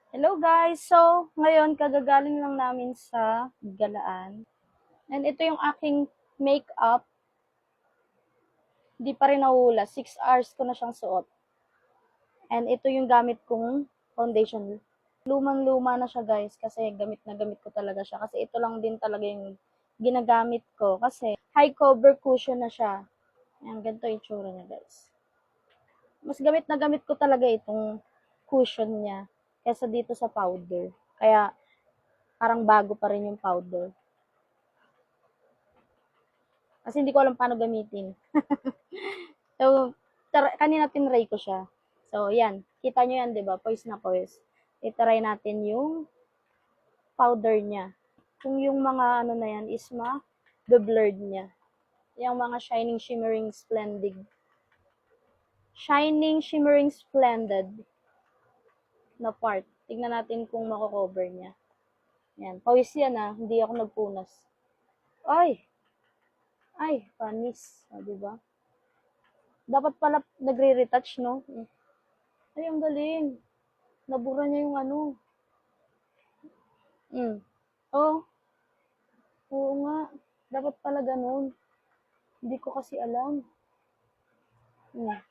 Hello guys! So, ngayon kagagaling lang namin sa galaan. And ito yung aking makeup. Di pa rin nahuhula. 6 hours ko na siyang suot. And ito yung gamit kong foundation. Lumang-luma na siya guys kasi gamit na gamit ko talaga siya. Kasi ito lang din talaga yung ginagamit ko. Kasi high cover cushion na siya. Ayan, ganito yung itsura niya guys. Mas gamit na gamit ko talaga itong cushion niya kaysa dito sa powder. Kaya parang bago pa rin yung powder. Kasi hindi ko alam paano gamitin. So, kanina tinry ko siya. So, yan. Kita nyo yan, di ba? Poise na poise. I-try natin yung powder niya. Kung yung mga ano na yan is ma-blurred niya. Yung mga shining, shimmering, splendid. Shining, shimmering, splendid na part. Tignan natin kung mako-cover niya. Yan. Pawis yan Hindi ako nagpunas. Ay! Ay, panis. Diba? Dapat pala nagre-retouch, no? Ay, ang galing. Nabura niya yung ano. Oh, oo nga. Dapat pala ganun. Hindi ko kasi alam.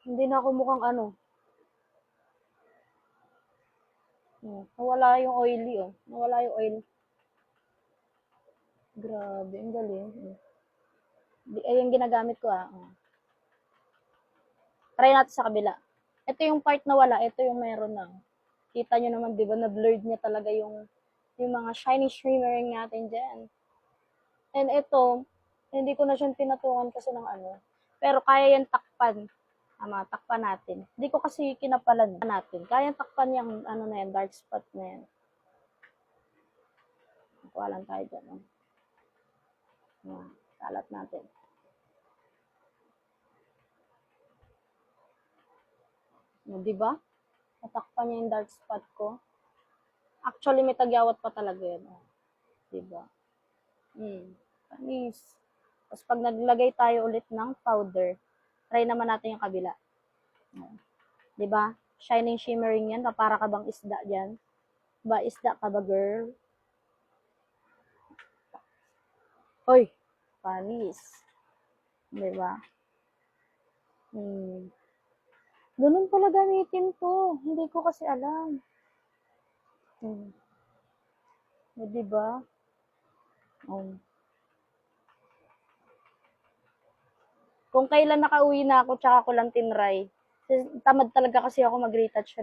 Hindi na ako mukhang ano. Nawala yung oily, oh. Nawala yung oil. Grabe, ang galing. Ay, yung ginagamit ko, Try natin sa kabila. Ito yung part na wala. Ito yung meron na. Kita nyo naman, di ba, na-blurred niya talaga yung mga shiny shimmering natin dyan. And ito, hindi ko na siyang pinatungan kasi ng ano. Pero kaya yan takpan. Takpan natin. Hindi ko kasi kinapalan natin. Kaya takpan yung ano na yan, dark spot na yan. Nakuha lang tayo dyan. Kalat natin. Diba? Natakpan niya yung dark spot ko. Actually, may tagyawat pa talaga yun. Diba? Panis. Tapos pag naglagay tayo ulit ng powder, try naman natin yung kabila. Diba? Shining, shimmering yan. Para ka bang isda dyan. Ba, isda ka ba, girl? Hoy! Panis. Diba? Ganun pala gamitin to. Hindi ko kasi alam. Diba? Kung kailan nakauwi na ako, tsaka ko lang tinry. Tamad talaga kasi ako mag-retouch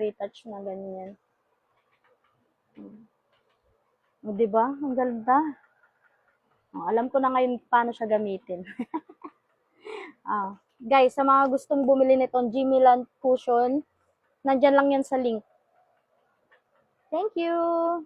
na ganyan. Diba? Ang ganda. Alam ko na ngayon paano siya gamitin. Guys, sa mga gustong bumili nitong Jimilan cushion, nandyan lang yan sa link. Thank you!